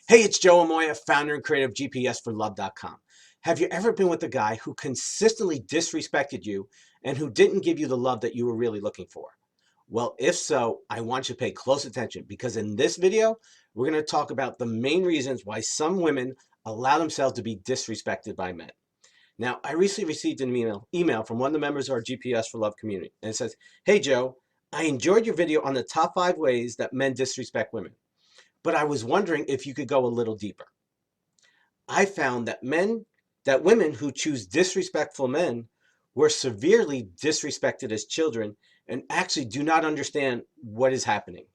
Hey, it's Joe Amoia, founder and creator of GPSforlove.com. Have you ever been with a guy who consistently disrespected you and who didn't give you the love that you were really looking for? Well, if so, I want you to pay close attention because in this video, we're going to talk about the main reasons why some women allow themselves to be disrespected by men. Now, I recently received an email from one of the members of our GPS for Love community, and it says, "Hey, Joe, I enjoyed your video on the top 5 ways that men disrespect women, but I was wondering if you could go a little deeper. I found that women who choose disrespectful men were severely disrespected as children and actually do not understand what is happening.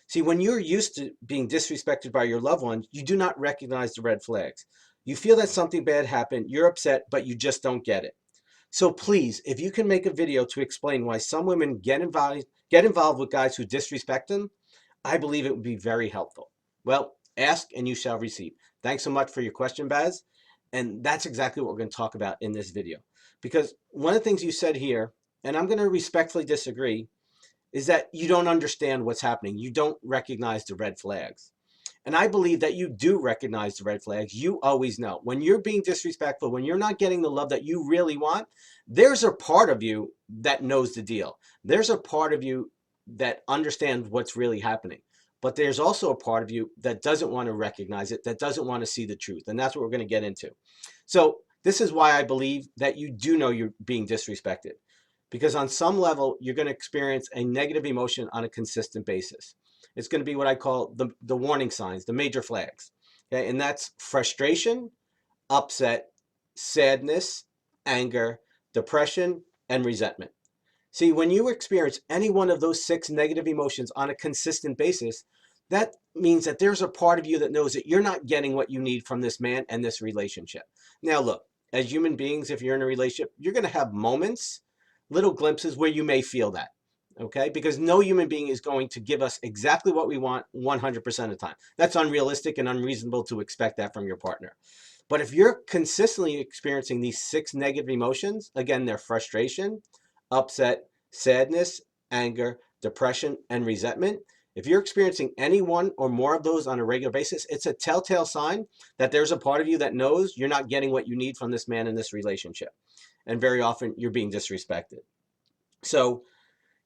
See, when you're used to being disrespected by your loved ones, you do not recognize the red flags. You feel that something bad happened, you're upset, but you just don't get it. So please, if you can make a video to explain why some women get involved with guys who disrespect them, I believe it would be very helpful. Well, ask and you shall receive. Thanks so much for your question, Baz. And that's exactly what we're going to talk about in this video. Because one of the things you said here, and I'm going to respectfully disagree, is that you don't understand what's happening. You don't recognize the red flags. And I believe that you do recognize the red flags. You always know. When you're being disrespectful, when you're not getting the love that you really want, there's a part of you that knows the deal. There's a part of you that understands what's really happening. But there's also a part of you that doesn't want to recognize it, that doesn't want to see the truth. And that's what we're going to get into. So this is why I believe that you do know you're being disrespected. Because on some level, you're going to experience a negative emotion on a consistent basis. It's going to be what I call the warning signs, the major flags. Okay, and that's frustration, upset, sadness, anger, depression, and resentment. See, when you experience any one of those 6 negative emotions on a consistent basis, that means that there's a part of you that knows that you're not getting what you need from this man and this relationship. Now, look, as human beings, if you're in a relationship, you're going to have moments, little glimpses where you may feel that. Okay, because no human being is going to give us exactly what we want 100% of the time. That's unrealistic and unreasonable to expect that from your partner. But if you're consistently experiencing these 6 negative emotions, again, they're frustration, upset, sadness, anger, depression, and resentment. If you're experiencing any one or more of those on a regular basis, it's a telltale sign that there's a part of you that knows you're not getting what you need from this man in this relationship. And very often you're being disrespected. So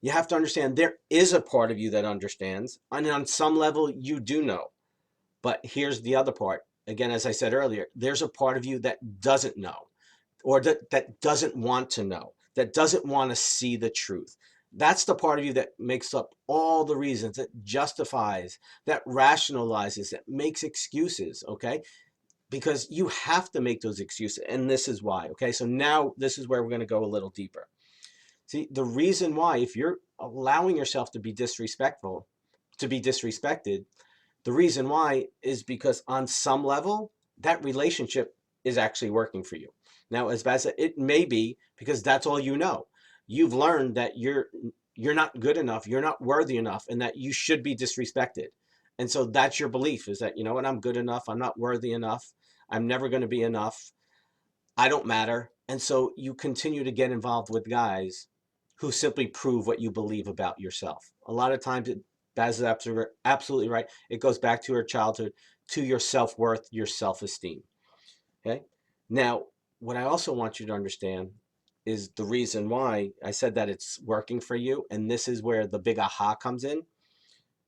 you have to understand there is a part of you that understands. And on some level, you do know. But here's the other part. Again, as I said earlier, there's a part of you that doesn't know, or that doesn't want to know, that doesn't want to see the truth. That's the part of you that makes up all the reasons, that justifies, that rationalizes, that makes excuses, okay? Because you have to make those excuses, and this is why, okay? So now this is where we're going to go a little deeper. See, the reason why, if you're allowing yourself to be disrespectful, to be disrespected, the reason why is because on some level, that relationship is actually working for you. Now, as Baz said, it may be because that's all you know. You've learned that you're not good enough, you're not worthy enough, and that you should be disrespected. And so that's your belief, is that, you know what, I'm good enough, I'm not worthy enough, I'm never going to be enough, I don't matter. And so you continue to get involved with guys who simply prove what you believe about yourself. A lot of times, Baz is absolutely right. It goes back to your childhood, to your self-worth, your self-esteem. Okay. Now, what I also want you to understand is the reason why I said that it's working for you. And this is where the big aha comes in,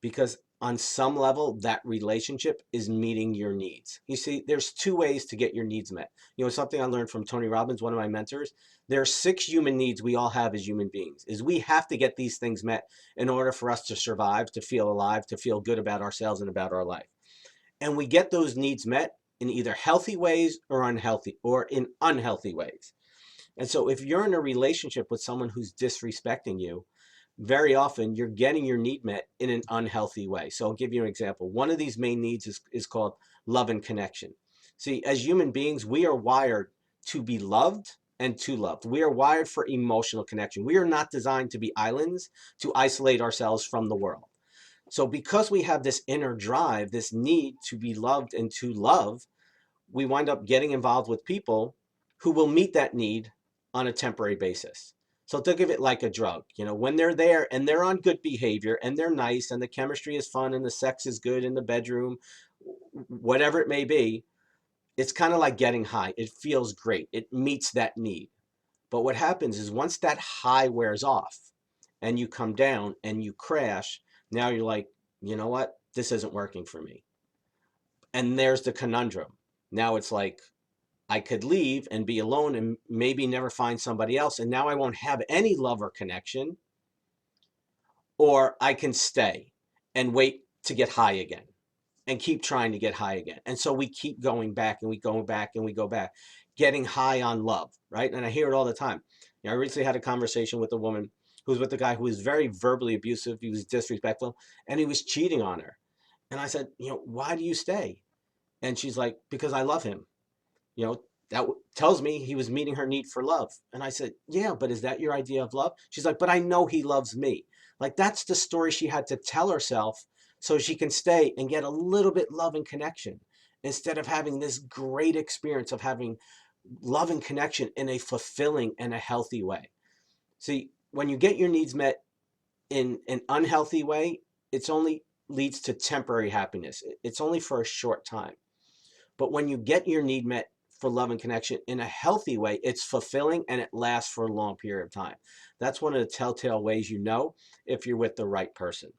because on some level, that relationship is meeting your needs. You see, there's 2 ways to get your needs met. You know, something I learned from Tony Robbins, one of my mentors, there are 6 human needs we all have as human beings, is we have to get these things met in order for us to survive, to feel alive, to feel good about ourselves and about our life. And we get those needs met in either healthy ways or in unhealthy ways. And so if you're in a relationship with someone who's disrespecting you, very often you're getting your need met in an unhealthy way. So I'll give you an example. One of these main needs is called love and connection. See, as human beings, we are wired to be loved and to loved. We are wired for emotional connection. We are not designed to be islands, to isolate ourselves from the world. So because we have this inner drive, this need to be loved and to love, we wind up getting involved with people who will meet that need on a temporary basis. So think of it like a drug. You know, when they're there and they're on good behavior and they're nice and the chemistry is fun and the sex is good in the bedroom, whatever it may be, it's kind of like getting high. It feels great. It meets that need. But what happens is once that high wears off and you come down and you crash, now you're like, you know what? This isn't working for me. And there's the conundrum. Now it's like, I could leave and be alone and maybe never find somebody else. And now I won't have any love or connection. Or I can stay and wait to get high again and keep trying to get high again. And so we keep going back and we go back and we go back, getting high on love, right? And I hear it all the time. I recently had a conversation with a woman who was with a guy who was very verbally abusive. He was disrespectful and he was cheating on her. And I said, why do you stay? And she's like, because I love him. That tells me he was meeting her need for love. And I said, yeah, but is that your idea of love? She's like, but I know he loves me. Like, that's the story she had to tell herself so she can stay and get a little bit love and connection instead of having this great experience of having love and connection in a fulfilling and a healthy way. See, when you get your needs met in an unhealthy way, it's only leads to temporary happiness. It's only for a short time. But when you get your need met for love and connection in a healthy way, it's fulfilling and it lasts for a long period of time. That's one of the telltale ways you know if you're with the right person.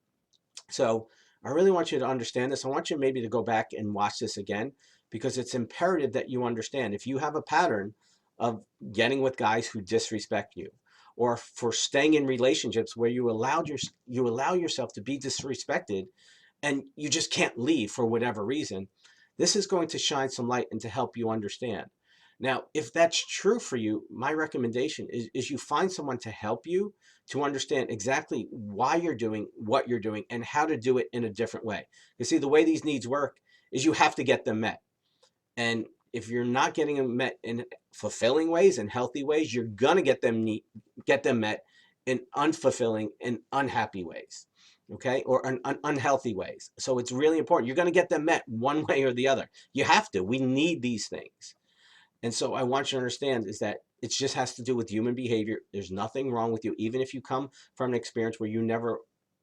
So I really want you to understand this. I want you maybe to go back and watch this again because it's imperative that you understand. If you have a pattern of getting with guys who disrespect you, or for staying in relationships where you allow yourself to be disrespected and you just can't leave for whatever reason, this is going to shine some light and to help you understand. Now, if that's true for you, my recommendation is you find someone to help you to understand exactly why you're doing what you're doing and how to do it in a different way. You see, the way these needs work is you have to get them met. And if you're not getting them met in fulfilling ways and healthy ways, you're gonna get them met in unfulfilling and unhappy ways, okay, or unhealthy ways. So it's really important. You're gonna get them met one way or the other. You have to. We need these things. And so I want you to understand is that it just has to do with human behavior. There's nothing wrong with you, even if you come from an experience where you never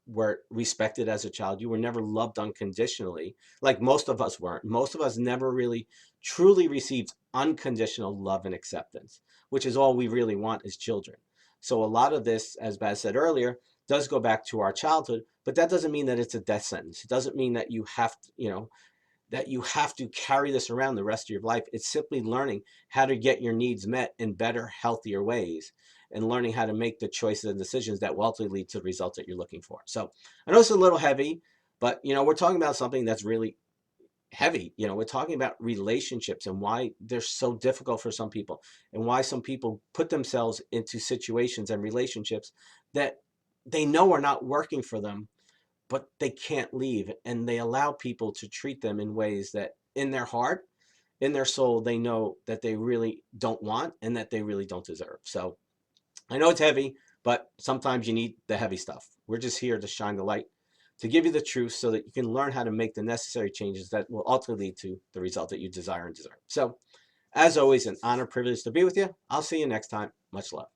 were respected as a child. You were never loved unconditionally, like most of us weren't. Most of us never really truly received unconditional love and acceptance, which is all we really want as children. So a lot of this, as Baz said earlier, does go back to our childhood, but that doesn't mean that it's a death sentence. It doesn't mean that you have to, that you have to carry this around the rest of your life. It's simply learning how to get your needs met in better, healthier ways and learning how to make the choices and decisions that will ultimately lead to the results that you're looking for. So I know it's a little heavy, but we're talking about something that's really heavy. We're talking about relationships and why they're so difficult for some people and why some people put themselves into situations and relationships that they know are not working for them, but they can't leave, and they allow people to treat them in ways that in their heart, in their soul, they know that they really don't want and that they really don't deserve. So I know it's heavy, but sometimes you need the heavy stuff. We're just here to shine the light, to give you the truth so that you can learn how to make the necessary changes that will ultimately lead to the result that you desire and deserve. So as always, an honor, privilege to be with you. I'll see you next time. Much love.